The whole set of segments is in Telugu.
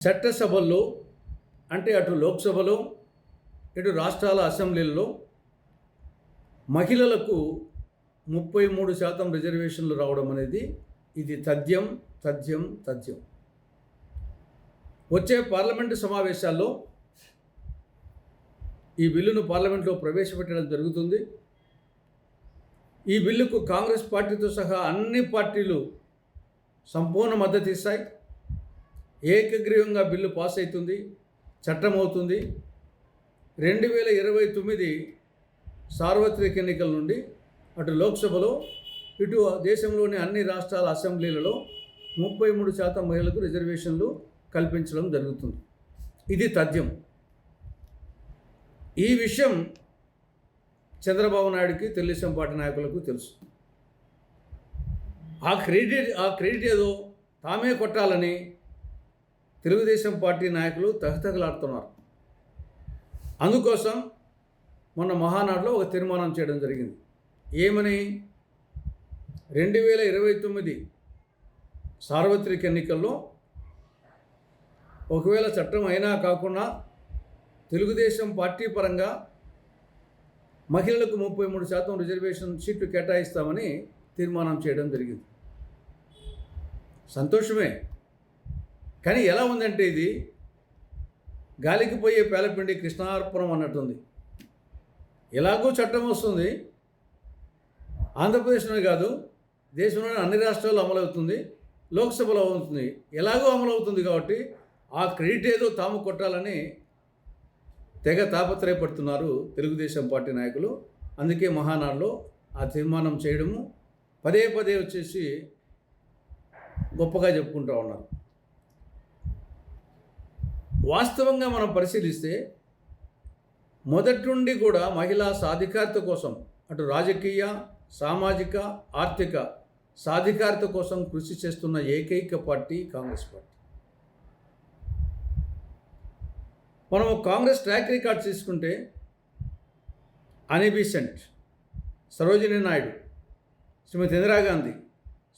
చట్టసభల్లో అంటే అటు లోక్సభలో ఇటు రాష్ట్రాల అసెంబ్లీల్లో మహిళలకు 33% రిజర్వేషన్లు రావడం అనేది ఇది తథ్యం. వచ్చే పార్లమెంటు సమావేశాల్లో ఈ బిల్లును పార్లమెంట్లో ప్రవేశపెట్టడం జరుగుతుంది. ఈ బిల్లుకు కాంగ్రెస్ పార్టీతో సహా అన్ని పార్టీలు సంపూర్ణ మద్దతు ఇస్తాయి. ఏకగ్రీవంగా బిల్లు పాస్ అవుతుంది, చట్టం అవుతుంది. 2029 సార్వత్రిక ఎన్నికల నుండి అటు లోక్సభలో ఇటు దేశంలోని అన్ని రాష్ట్రాల అసెంబ్లీలలో 33% మహిళలకు రిజర్వేషన్లు కల్పించడం జరుగుతుంది. ఇది తథ్యం. ఈ విషయం చంద్రబాబు నాయుడుకి, తెలుగుదేశం పార్టీ నాయకులకు తెలుసు. ఆ క్రెడిట్ ఏదో తామే కొట్టాలని తెలుగుదేశం పార్టీ నాయకులు తహతహలాడుతున్నారు. అందుకోసం మొన్న మహానాడులో ఒక తీర్మానం చేయడం జరిగింది. ఏమని? 2029 సార్వత్రిక ఎన్నికల్లో ఒకవేళ చట్టం అయినా కాకుండా తెలుగుదేశం పార్టీ పరంగా మహిళలకు 33% రిజర్వేషన్ సీట్లు కేటాయిస్తామని తీర్మానం చేయడం జరిగింది. సంతోషమే. కానీ ఎలా ఉందంటే ఇది గాలికి పోయే పేలపిండి కృష్ణార్పణం అన్నట్టుంది. ఎలాగో చట్టం వస్తుంది, ఆంధ్రప్రదేశ్లోనే కాదు దేశంలోని అన్ని రాష్ట్రాల్లో అమలవుతుంది, లోక్సభలో అవుతుంది. ఎలాగో అమలవుతుంది కాబట్టి ఆ క్రెడిట్ ఏదో తాము కొట్టాలని తెగ తాపత్రయపడుతున్నారు తెలుగుదేశం పార్టీ నాయకులు. అందుకే మహానాడులో ఆ తీర్మానం చేయడము పదే వచ్చేసి గొప్పగా చెప్పుకుంటూ ఉన్నారు. వాస్తవంగా మనం పరిశీలిస్తే మొదటి నుండి కూడా మహిళా సాధికారత కోసం అటు రాజకీయ, సామాజిక, ఆర్థిక సాధికారత కోసం కృషి చేస్తున్న ఏకైక పార్టీ కాంగ్రెస్ పార్టీ. మనం కాంగ్రెస్ ట్రాక్ రికార్డ్ తీసుకుంటే అనీ బెసెంట్, సరోజినీ నాయుడు, శ్రీమతి ఇందిరాగాంధీ,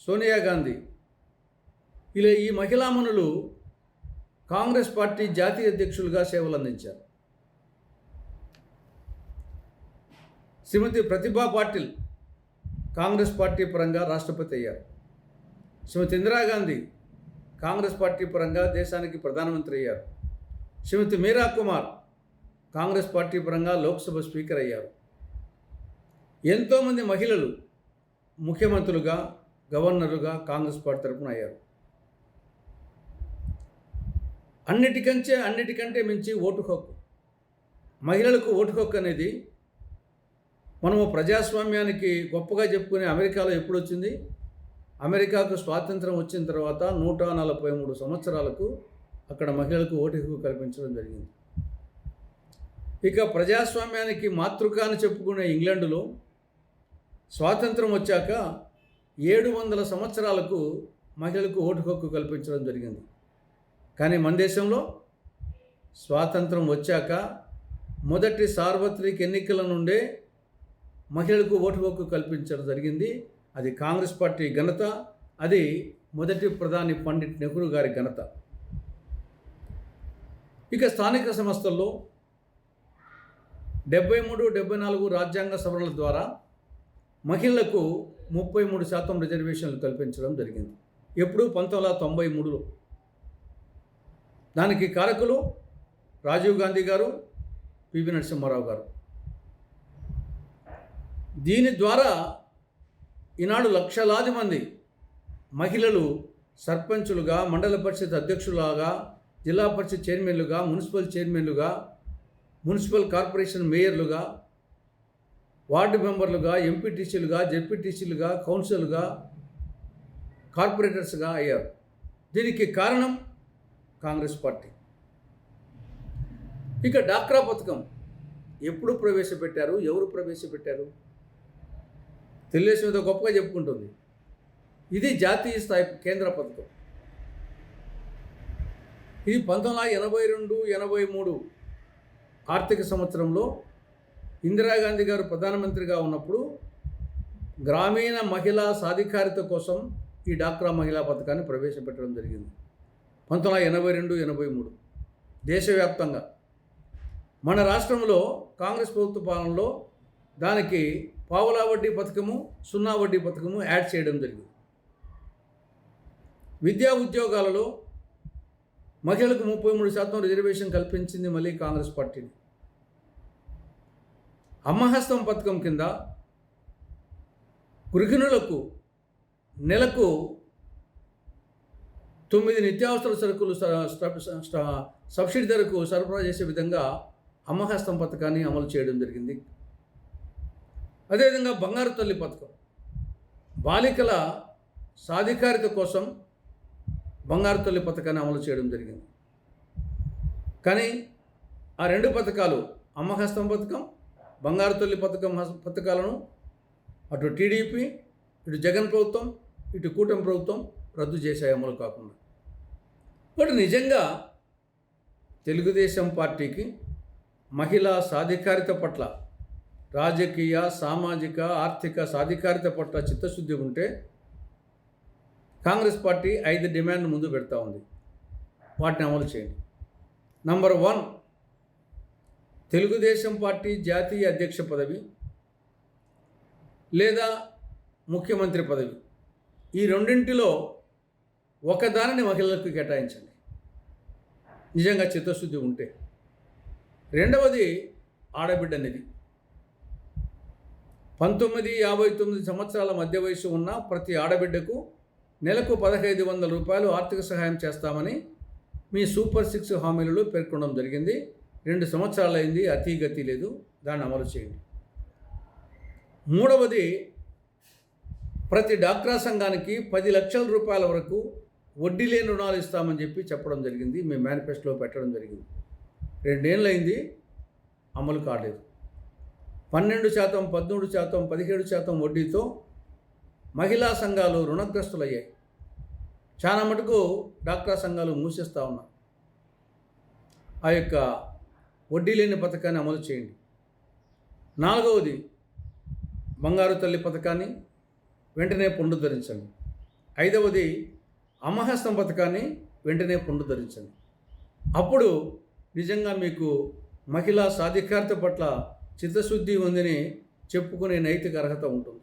సోనియా గాంధీ ఇలా ఈ మహిళామణులు కాంగ్రెస్ పార్టీ జాతీయ అధ్యక్షులుగా సేవలు అందించారు. శ్రీమతి ప్రతిభా పాటిల్ కాంగ్రెస్ పార్టీ పరంగా రాష్ట్రపతి అయ్యారు. శ్రీమతి ఇందిరాగాంధీ కాంగ్రెస్ పార్టీ పరంగా దేశానికి ప్రధానమంత్రి అయ్యారు. శ్రీమతి మీరా కుమార్ కాంగ్రెస్ పార్టీ పరంగా లోక్సభ స్పీకర్ అయ్యారు. ఎంతోమంది మహిళలు ముఖ్యమంత్రులుగా, గవర్నరుగా కాంగ్రెస్ పార్టీ తరఫున అయ్యారు. అన్నిటికంటే మించి ఓటు హక్కు, మహిళలకు ఓటు హక్కు అనేది మనము ప్రజాస్వామ్యానికి గొప్పగా చెప్పుకునే అమెరికాలో ఎప్పుడు వచ్చింది? అమెరికాకు స్వాతంత్రం వచ్చిన తర్వాత 143 సంవత్సరాలకు అక్కడ మహిళలకు ఓటు హక్కు కల్పించడం జరిగింది. ఇక ప్రజాస్వామ్యానికి మాతృక అని చెప్పుకునే ఇంగ్లాండులో స్వాతంత్రం వచ్చాక 700 సంవత్సరాలకు మహిళలకు ఓటు హక్కు కల్పించడం జరిగింది. కానీ మన దేశంలో స్వాతంత్రం వచ్చాక మొదటి సార్వత్రిక ఎన్నికల నుండే మహిళలకు ఓటు హక్కు కల్పించడం జరిగింది. అది కాంగ్రెస్ పార్టీ ఘనత, అది మొదటి ప్రధాని పండిట్ నెహ్రూ గారి ఘనత. ఇక స్థానిక సంస్థల్లో 73, 74 రాజ్యాంగ సవరణల ద్వారా మహిళలకు 33% రిజర్వేషన్లు కల్పించడం జరిగింది. ఎప్పుడు? 1993లో. దానికి కారకులు రాజీవ్ గాంధీ గారు, పివి నరసింహారావు గారు. దీని ద్వారా ఈనాడు లక్షలాది మంది మహిళలు సర్పంచులుగా, మండల పరిషత్ అధ్యక్షులుగా, జిల్లా పరిషత్ చైర్మన్లుగా, మున్సిపల్ చైర్మన్లుగా, మున్సిపల్ కార్పొరేషన్ మేయర్లుగా, వార్డు మెంబర్లుగా, ఎంపీటీసీలుగా, జెడ్పీటీసీలుగా, కౌన్సిలర్గా, కార్పొరేటర్స్గా అయ్యారు. దీనికి కారణం కాంగ్రెస్ పార్టీ. ఇక డాక్రా పథకం ఎప్పుడు ప్రవేశపెట్టారు? ఎవరు ప్రవేశపెట్టారు? తెలుగుదేశం ఏదో గొప్పగా చెప్పుకుంటుంది. ఇది జాతీయ స్థాయి కేంద్ర పథకం. ఇది 1982, 83 ఆర్థిక సంవత్సరంలో ఇందిరాగాంధీ గారు ప్రధానమంత్రిగా ఉన్నప్పుడు గ్రామీణ మహిళా సాధికారిత కోసం ఈ డాక్రా మహిళా పథకాన్ని ప్రవేశపెట్టడం జరిగింది. 1982-83 దేశవ్యాప్తంగా. మన రాష్ట్రంలో కాంగ్రెస్ ప్రభుత్వ పాలనలో దానికి పావలా వడ్డీ పథకము, సున్నా వడ్డీ పథకము యాడ్ చేయడం జరిగింది. విద్యా ఉద్యోగాలలో మహిళలకు 33% రిజర్వేషన్ కల్పించింది మళ్ళీ కాంగ్రెస్ పార్టీని. అమ్మహస్తం పథకం కింద గృహిణులకు నెలకు 9 నిత్యావసర సరుకులు సబ్సిడీ ధరకు సరఫరా చేసే విధంగా అమ్మహస్తం పథకాన్ని అమలు చేయడం జరిగింది. అదేవిధంగా బంగారు తల్లి పథకం, బాలికల సాధికారిత కోసం బంగారు తల్లి పథకాన్ని అమలు చేయడం జరిగింది. కానీ ఆ రెండు పథకాలు, అమ్మహస్తం పథకం, బంగారు తల్లి పథకాలను అటు టీడీపీ, ఇటు జగన్ ప్రభుత్వం, ఇటు కూటమి ప్రభుత్వం రద్దు చేశాయి అమలు కాకుండా. బట్ నిజంగా తెలుగుదేశం పార్టీకి మహిళా సాధికారిత పట్ల, రాజకీయ, సామాజిక, ఆర్థిక సాధికారిత పట్ల చిత్తశుద్ధి ఉంటే కాంగ్రెస్ పార్టీ 5 డిమాండ్లు ముందు పెడతా ఉంది. వాటిని అమలు చేయండి. నంబర్ 1, తెలుగుదేశం పార్టీ జాతీయ అధ్యక్ష పదవి లేదా ముఖ్యమంత్రి పదవి, ఈ రెండింటిలో ఒకదానిని మహిళలకు కేటాయించండి నిజంగా చిత్తశుద్ధి ఉంటే. రెండవది ఆడబిడ్డ నిధి. 19-59 సంవత్సరాల మధ్య వయసు ఉన్న ప్రతి ఆడబిడ్డకు నెలకు 1,500 రూపాయలు ఆర్థిక సహాయం చేస్తామని మీ సూపర్ 6 హామీలలో పేర్కొనడం జరిగింది. 2 సంవత్సరాలు అయింది, అతీగతి లేదు. దాన్ని అమలు చేయండి. మూడవది, ప్రతి డాక్రా సంఘానికి 10 లక్షల రూపాయల వరకు వడ్డీ లేని రుణాలు ఇస్తామని చెప్పడం జరిగింది. మీ మేనిఫెస్టోలో పెట్టడం జరిగింది. 2 ఏళ్ళు అయింది, అమలు కాలేదు. 12%, 13%, 17% వడ్డీతో మహిళా సంఘాలు రుణగ్రస్తులయ్యాయి. చాలా మటుకు డాక్రా సంఘాలు మూసేస్తూ ఉన్నాయి. ఆ యొక్క వడ్డీ లేని పథకాన్ని అమలు చేయండి. నాలుగవది, బంగారు తల్లి పథకాన్ని వెంటనే పునరుద్ధరించండి. ఐదవది, అమ్మహస్తం పథకాన్ని వెంటనే పునరుద్ధరించండి. అప్పుడు నిజంగా మీకు మహిళా సాధికారత పట్ల చిత్తశుద్ధి ఉందని చెప్పుకునే నైతిక అర్హత ఉంటుంది.